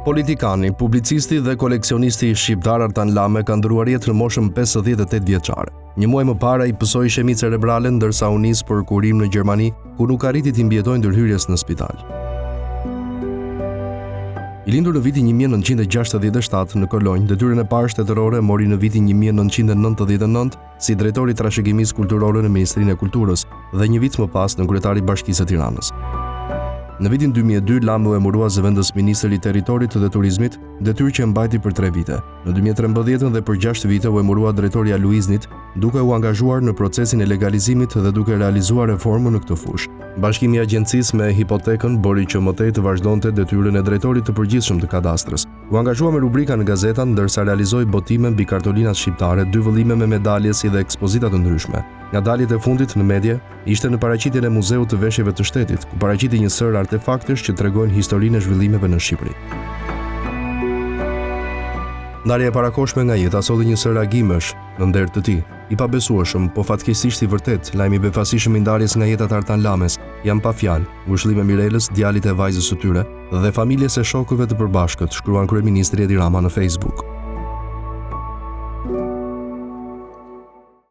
Politikani, publicisti dhe koleksionisti shqiptar Artan Lame ka ndruar jetë në moshën 58 vjeçare. Një muaj më parë ai pësoi ishemi cerebrale ndërsa u nis për kurim në Gjermani, ku nuk arriti të mbijetojë ndërhyrjes në spital. I lindur në vitin 1967 në Kolonjë, detyrën e parë shtetërore mori në vitin 1999 si drejtori i trashëgimisë kulturore në Ministrinë e Kulturës dhe një vit më pas në kryetari i Bashkisë së Tiranës. Në vitin 2002, Lame u emërua zëvendës ministër i territorit dhe turizmit, detyrë që mbajti për 3 vite. Në 2013 dhe për 6 vite u emërua drejtori i Aluiznit, duke u angazhuar në procesin e legalizimit dhe duke realizuar reformën në këtë fushë. Bashkimi i agjencisë me hipotekën bori që mëtej të vazhdonte detyrën e drejtorit të përgjithshëm të kadastrës. U angazhua me rubrika në gazeta ndërsa realizoi botime mbi kartolinat shqiptare, 2 vëllime me medalje si dhe ekspozita të ndryshme. Nga daljet e fundit në medje, ishte në paraqitjen e Muzeut të Veshjeve të Shtetit, ku paraqiti një sër artefaktesh që tregojnë historinë e zhvillimeve në Shqipëri. Ndarja e parakohshme nga jeta solli një sër reagimesh në nder të tij. I pabesueshëm, po fatkeqësisht i vërtet, lajmi i befasishëm i ndarjes nga jeta të Artan Lames janë pa fjalë. Ngushëllim e Mirelës, djalit e vajzës së tyre dhe familjes së shokëve të përbashkët, shkruan kryeministri Edi Rama në Facebook.